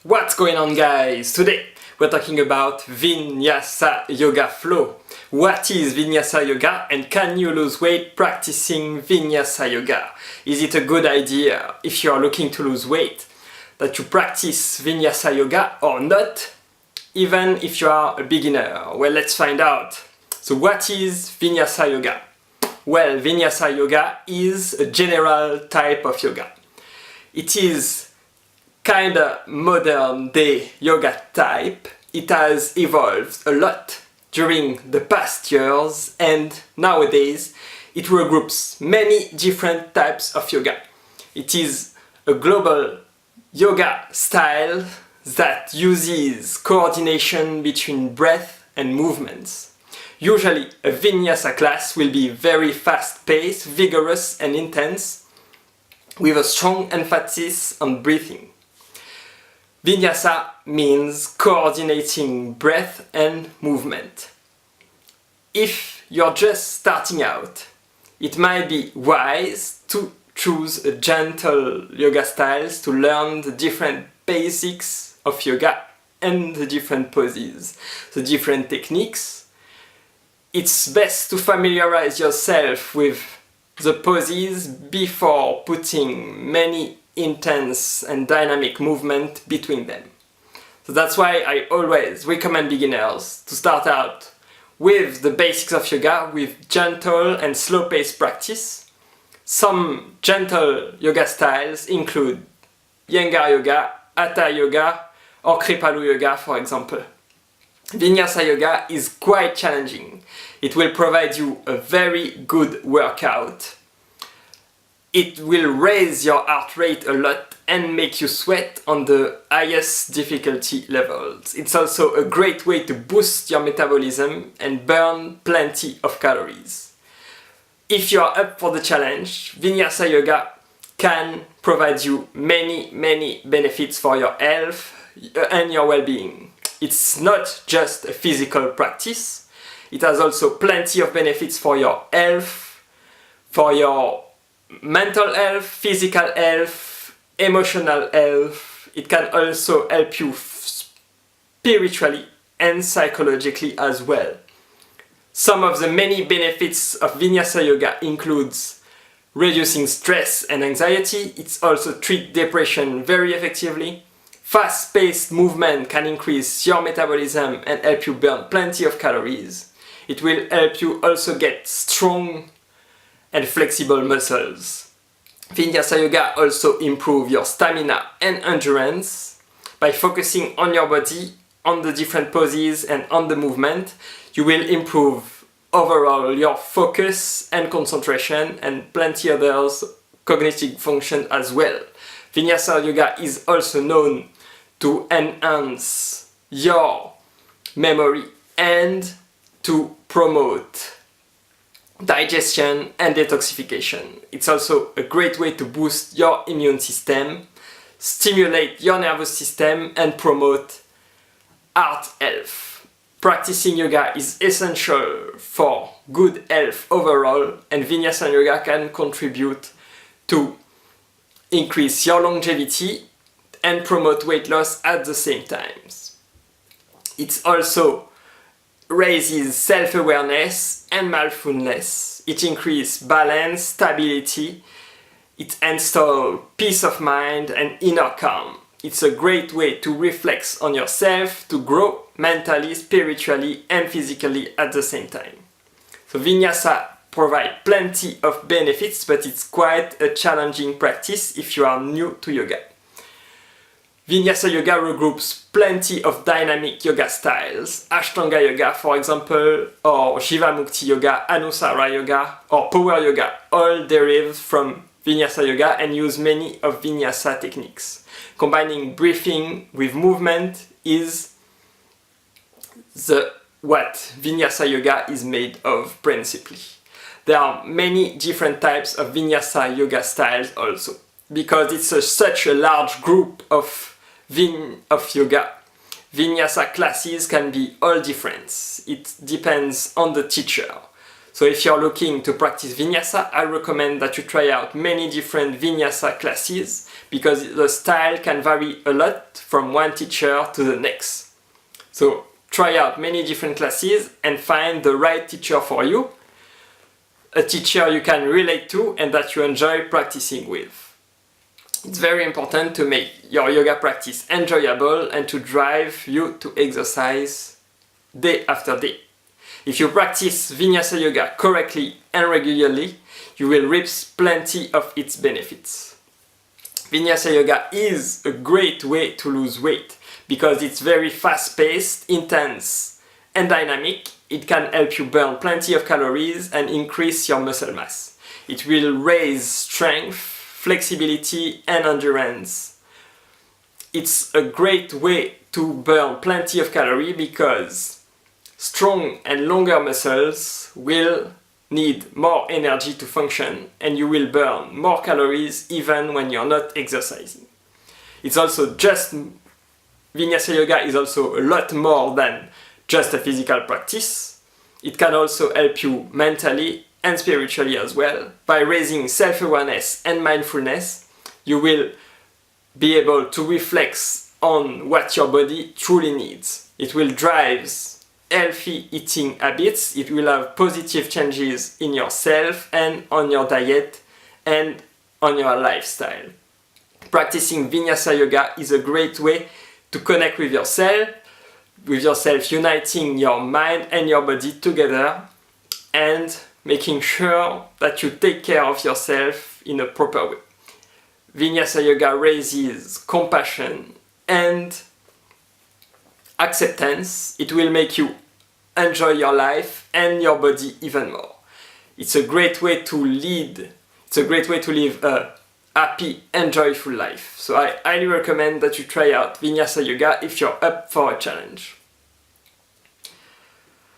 What's going on, guys? Today we're talking about Vinyasa Yoga Flow. What is Vinyasa Yoga and can you lose weight practicing Vinyasa Yoga? Is it a good idea if you are looking to lose weight that you practice Vinyasa Yoga or not, even if you are a beginner? Well, let's find out. So what is Vinyasa Yoga? Well, Vinyasa Yoga is a general type of yoga. It is kinda modern day yoga type. It has evolved a lot during the past years, and nowadays it regroups many different types of yoga. It is a global yoga style that uses coordination between breath and movements. Usually a Vinyasa class will be very fast-paced, vigorous and intense, with a strong emphasis on breathing. Vinyasa means coordinating breath and movement. If you're just starting out, it might be wise to choose a gentle yoga styles to learn the different basics of yoga and the different poses, the different techniques. It's best to familiarize yourself with the poses before putting many intense and dynamic movement between them. So that's why I always recommend beginners to start out with the basics of yoga with gentle and slow-paced practice. Some gentle yoga styles include Iyengar Yoga, Hatha Yoga or Kripalu Yoga, for example. Vinyasa Yoga is quite challenging. It will provide you a very good workout. It will raise your heart rate a lot and make you sweat on the highest difficulty levels. It's also a great way to boost your metabolism and burn plenty of calories. If you are up for the challenge, Vinyasa Yoga can provide you many benefits for your health and your well-being. It's not just a physical practice, it has also plenty of benefits for your health, for your mental health, physical health, emotional health. It can also help you spiritually and psychologically as well. Some of the many benefits of Vinyasa Yoga includes reducing stress and anxiety. It also treats depression very effectively. Fast-paced movement can increase your metabolism and help you burn plenty of calories. It will help you also get strong and flexible muscles. Vinyasa Yoga also improves your stamina and endurance. By focusing on your body, on the different poses and on the movement, you will improve overall your focus and concentration and plenty others cognitive function as well. Vinyasa Yoga is also known to enhance your memory and to promote digestion and detoxification. It's also a great way to boost your immune system, stimulate your nervous system and promote heart health. Practicing yoga is essential for good health overall, and Vinyasa Yoga can contribute to increase your longevity and promote weight loss at the same time. It also raises self-awareness and mindfulness. It increases balance, stability. It installs peace of mind and inner calm. It's a great way to reflect on yourself, to grow mentally, spiritually and physically at the same time. So Vinyasa provides plenty of benefits, but it's quite a challenging practice if you are new to yoga. Vinyasa Yoga regroups plenty of dynamic yoga styles, Ashtanga Yoga for example, or Jivamukti Yoga, Anusara Yoga, or Power Yoga, all derived from Vinyasa Yoga and use many of Vinyasa techniques. Combining breathing with movement is what Vinyasa Yoga is made of principally. There are many different types of Vinyasa Yoga styles also, because it's such a large group of yoga. Vinyasa classes can be all different. It depends on the teacher. So if you're looking to practice Vinyasa, I recommend that you try out many different Vinyasa classes because the style can vary a lot from one teacher to the next. So try out many different classes and find the right teacher for you, a teacher you can relate to and that you enjoy practicing with. It's very important to make your yoga practice enjoyable and to drive you to exercise day after day. If you practice Vinyasa Yoga correctly and regularly, you will reap plenty of its benefits. Vinyasa Yoga is a great way to lose weight because it's very fast-paced, intense and dynamic. It can help you burn plenty of calories and increase your muscle mass. It will raise strength, flexibility and endurance. It's a great way to burn plenty of calories because strong and longer muscles will need more energy to function and you will burn more calories even when you're not exercising. It's also just Vinyasa Yoga is also a lot more than just a physical practice. It can also help you mentally and spiritually as well. By raising self-awareness and mindfulness, you will be able to reflect on what your body truly needs. It will drive healthy eating habits, it will have positive changes in yourself and on your diet and on your lifestyle. Practicing Vinyasa Yoga is a great way to connect with yourself uniting your mind and your body together and making sure that you take care of yourself in a proper way. Vinyasa Yoga raises compassion and acceptance. It will make you enjoy your life and your body even more. It's a great way to lead. It's a great way to live a happy and joyful life. So I highly recommend that you try out Vinyasa Yoga if you're up for a challenge.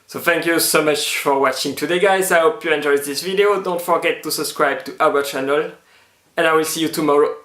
So thank you so much for watching today, guys. I hope you enjoyed this video. Don't forget to subscribe to our channel and I will see you tomorrow.